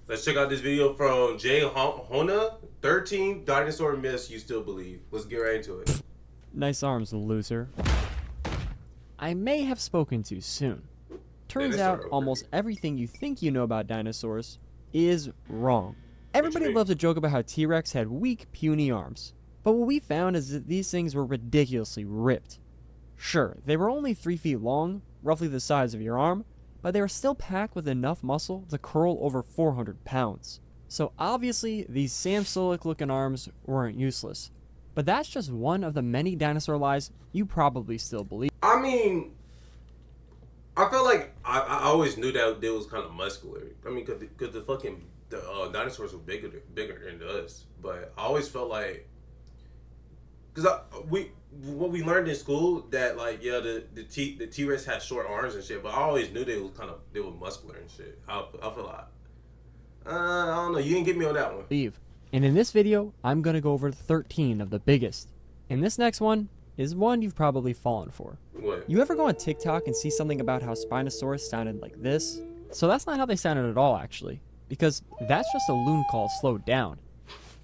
Let's check out this video from Jay Hona. 13 dinosaur myths you still believe. Let's get right into it. Nice arms, loser. I may have spoken too soon. Turns out almost everything you think you know about dinosaurs is wrong. Everybody loves to joke about how T-Rex had weak, puny arms. But what we found is that these things were ridiculously ripped. Sure, they were only 3 feet long, roughly the size of your arm, but they were still packed with enough muscle to curl over 400 pounds. So obviously, these Samsolic looking arms weren't useless. But that's just one of the many dinosaur lies you probably still believe. I mean, I felt like I always knew that they was kind of muscular. I mean, cause the dinosaurs were bigger than us. But I always felt like, what we learned in school that like the T-Rex had short arms and shit. But I always knew they were muscular and shit. I feel like I don't know. You didn't get me on that one. And in this video, I'm gonna go over 13 of the biggest. And this next one is one you've probably fallen for. What? You ever go on TikTok and see something about how Spinosaurus sounded like this? So that's not how they sounded at all, actually, because that's just a loon call slowed down.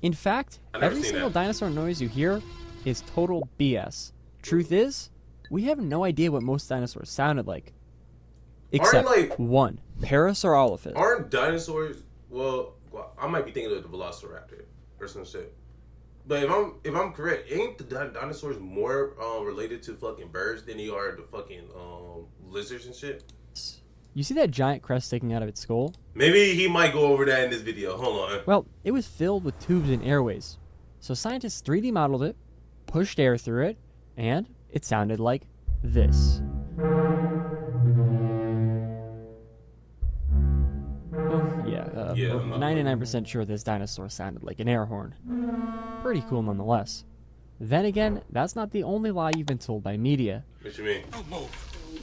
In fact, every single dinosaur noise you hear is total BS. Truth is, we have no idea what most dinosaurs sounded like. Except one, Parasaurolophus. Aren't dinosaurs? Well, I might be thinking of the Velociraptor or some shit. But if I'm correct, ain't the dinosaurs more related to fucking birds than they are to fucking lizards and shit? You see that giant crest sticking out of its skull? Maybe he might go over that in this video. Hold on. Well, it was filled with tubes and airways. So scientists 3D modeled it, pushed air through it, and it sounded like this. 99% sure this dinosaur sounded like an air horn. Pretty cool nonetheless. Then again, that's not the only lie you've been told by media. What you mean? Don't move. You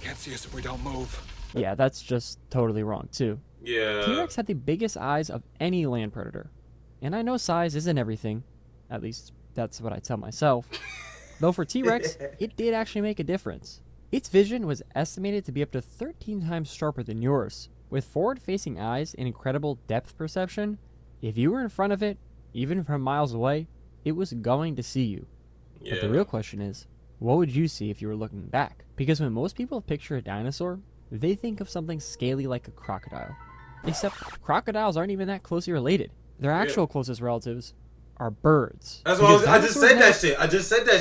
can't see us if we don't move. Yeah, that's just totally wrong too. Yeah. T-Rex had the biggest eyes of any land predator. And I know size isn't everything. At least, that's what I tell myself. Though for T-Rex, it did actually make a difference. Its vision was estimated to be up to 13 times sharper than yours. With forward-facing eyes and incredible depth perception, if you were in front of it, even from miles away, it was going to see you. Yeah. But the real question is, what would you see if you were looking back? Because when most people picture a dinosaur, they think of something scaly like a crocodile. Except crocodiles aren't even that closely related. Their actual closest relatives are birds. That's what I just said that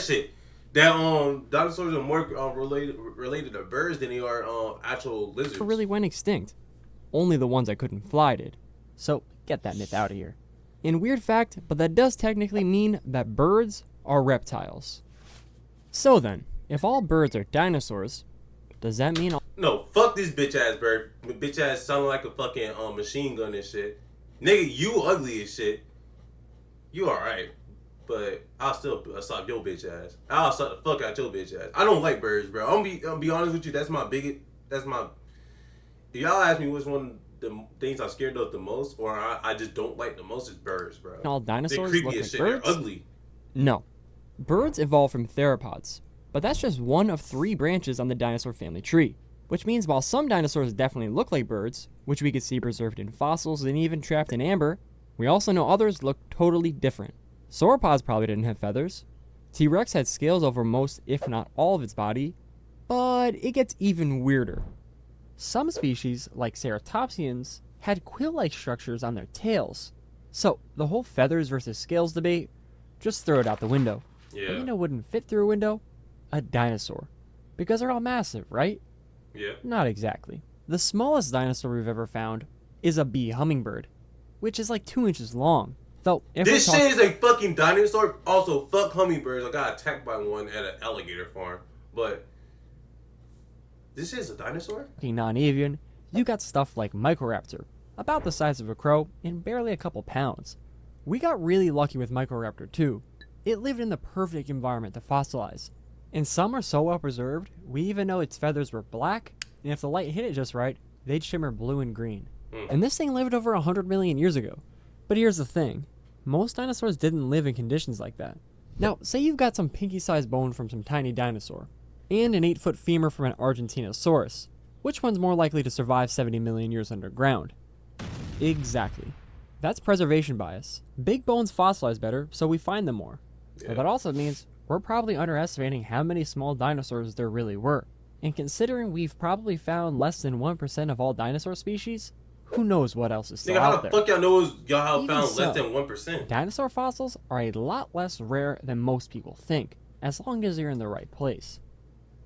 shit. That dinosaurs are more related to birds than they are actual lizards. Who really went extinct. Only the ones that couldn't fly did. So get that myth out of here. In weird fact, but that does technically mean that birds are reptiles. So then, if all birds are dinosaurs, does that mean No, fuck this bitch ass bird. Bitch ass sounding like a fucking machine gun and shit. Nigga, you ugly as shit. You alright. But I'll still stop your bitch ass. I'll stop the fuck out your bitch ass. I don't like birds, bro. I'll be honest with you. That's my biggest. If y'all ask me which one the things I'm scared of the most, or I just don't like the most, is birds, bro. all dinosaurs They're look creepy like as shit. birds? They're ugly. No. Birds evolved from theropods, but that's just one of 3 branches on the dinosaur family tree. Which means while some dinosaurs definitely look like birds, which we could see preserved in fossils and even trapped in amber, we also know others look totally different. Sauropods probably didn't have feathers. T-Rex had scales over most, if not all of its body, but it gets even weirder. Some species, like ceratopsians, had quill-like structures on their tails. So, the whole feathers versus scales debate, just throw it out the window. Yeah. But you know what wouldn't fit through a window? A dinosaur. Because they're all massive, right? Yeah. Not exactly. The smallest dinosaur we've ever found is a bee hummingbird, which is like 2 inches long. Though, if this shit is a fucking dinosaur. Also, fuck hummingbirds. I got attacked by one at an alligator farm. But this is a dinosaur? Non-avian, you got stuff like Microraptor, about the size of a crow and barely a couple pounds. We got really lucky with Microraptor too. It lived in the perfect environment to fossilize. And some are so well preserved, we even know its feathers were black, and if the light hit it just right, they'd shimmer blue and green. And this thing lived over 100 million years ago. But here's the thing, most dinosaurs didn't live in conditions like that. Now, say you've got some pinky-sized bone from some tiny dinosaur, and an 8-foot femur from an Argentinosaurus. Which one's more likely to survive 70 million years underground? Exactly. That's preservation bias. Big bones fossilize better, so we find them more. Yeah. But that also means we're probably underestimating how many small dinosaurs there really were. And considering we've probably found less than 1% of all dinosaur species, who knows what else is still Nigga, how out the there. fuck y'all know y'all have Even found so, less than 1%? Dinosaur fossils are a lot less rare than most people think, as long as you're in the right place.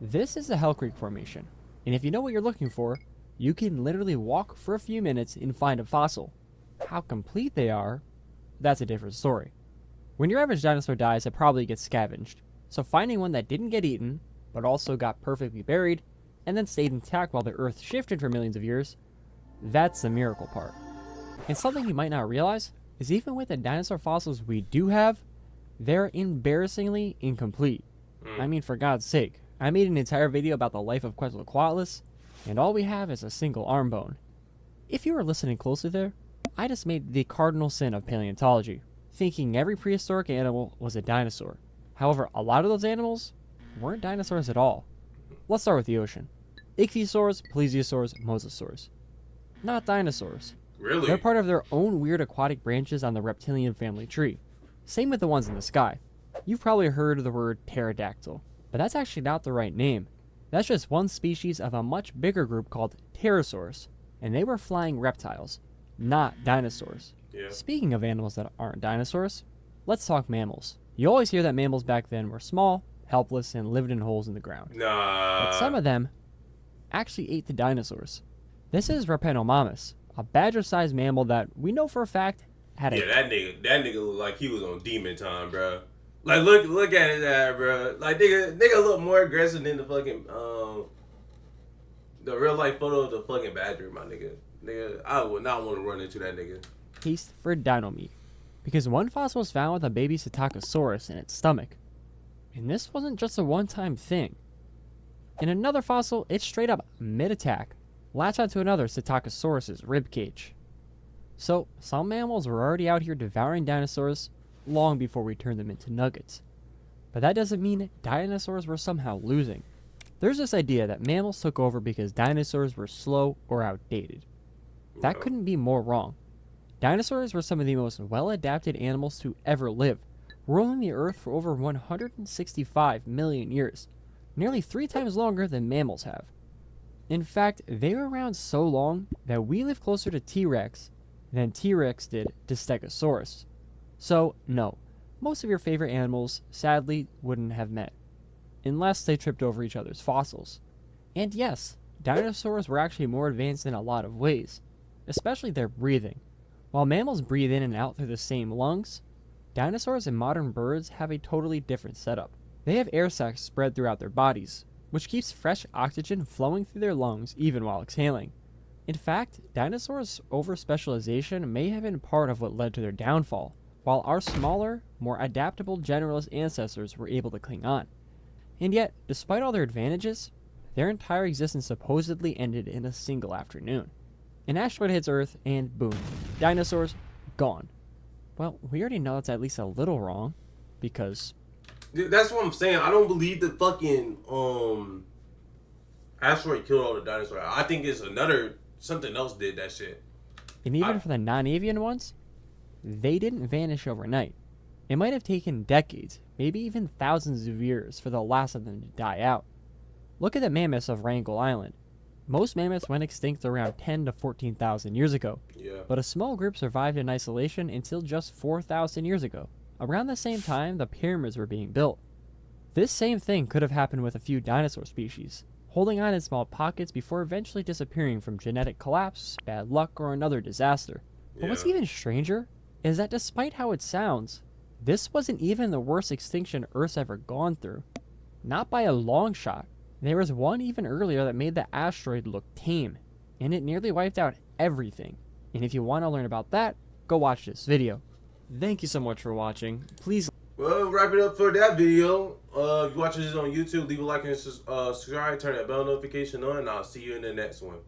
This is the Hell Creek Formation, and if you know what you're looking for, you can literally walk for a few minutes and find a fossil. How complete they are, that's a different story. When your average dinosaur dies, it probably gets scavenged, so finding one that didn't get eaten, but also got perfectly buried, and then stayed intact while the Earth shifted for millions of years, that's the miracle part. And something you might not realize is even with the dinosaur fossils we do have, they're embarrassingly incomplete. I mean, for God's sake, I made an entire video about the life of Quetzalcoatlus, and all we have is a single arm bone. If you were listening closely there, I just made the cardinal sin of paleontology, thinking every prehistoric animal was a dinosaur. However, a lot of those animals weren't dinosaurs at all. Let's start with the ocean. Ichthyosaurs, plesiosaurs, mosasaurs. Not dinosaurs. Really? They're part of their own weird aquatic branches on the reptilian family tree. Same with the ones in the sky. You've probably heard of the word pterodactyl, but that's actually not the right name. That's just one species of a much bigger group called pterosaurs, and they were flying reptiles, not dinosaurs. Yeah. Speaking of animals that aren't dinosaurs, let's talk mammals. You always hear that mammals back then were small, helpless, and lived in holes in the ground. Nah. But some of them actually ate the dinosaurs. This is Rapanomamus, a badger-sized mammal that we know for a fact had a... Yeah, that nigga looked like he was on demon time, bro. Like, look at it, bro. Like, nigga look more aggressive than the fucking, the real life photo of the fucking badger, my nigga. Nigga, I would not want to run into that nigga. taste for dino meat, because one fossil was found with a baby Psittacosaurus in its stomach. And this wasn't just a one-time thing. In another fossil, it straight up mid-attack latched onto another Psittacosaurus's ribcage. So, some mammals were already out here devouring dinosaurs long before we turned them into nuggets. But that doesn't mean dinosaurs were somehow losing. There's this idea that mammals took over because dinosaurs were slow or outdated. That couldn't be more wrong. Dinosaurs were some of the most well-adapted animals to ever live, roaming the earth for over 165 million years, nearly 3 times longer than mammals have. In fact, they were around so long that we live closer to T-Rex than T-Rex did to Stegosaurus. So, no, most of your favorite animals sadly wouldn't have met, unless they tripped over each other's fossils. And yes, dinosaurs were actually more advanced in a lot of ways, especially their breathing. While mammals breathe in and out through the same lungs, dinosaurs and modern birds have a totally different setup. They have air sacs spread throughout their bodies, which keeps fresh oxygen flowing through their lungs even while exhaling. In fact, dinosaurs' over-specialization may have been part of what led to their downfall, while our smaller, more adaptable generalist ancestors were able to cling on. And yet, despite all their advantages, their entire existence supposedly ended in a single afternoon. An asteroid hits Earth, and boom, dinosaurs gone. Well, we already know that's at least a little wrong, because... That's what I'm saying. I don't believe the fucking asteroid killed all the dinosaurs. I think it's something else did that shit. And even for the non-avian ones, they didn't vanish overnight. It might have taken decades, maybe even thousands of years for the last of them to die out. Look at the mammoths of Wrangel Island. Most mammoths went extinct around 10 to 14,000 years ago, Yeah. but a small group survived in isolation until just 4,000 years ago. Around the same time, the pyramids were being built. This same thing could have happened with a few dinosaur species, holding on in small pockets before eventually disappearing from genetic collapse, bad luck, or another disaster. But what's even stranger is that despite how it sounds, this wasn't even the worst extinction Earth's ever gone through. Not by a long shot. There was one even earlier that made the asteroid look tame, and it nearly wiped out everything. And if you want to learn about that, go watch this video. Thank you so much for watching. Please... Well, wrap it up for that video. If you're watching this on YouTube, leave a like and subscribe, turn that bell notification on, and I'll see you in the next one.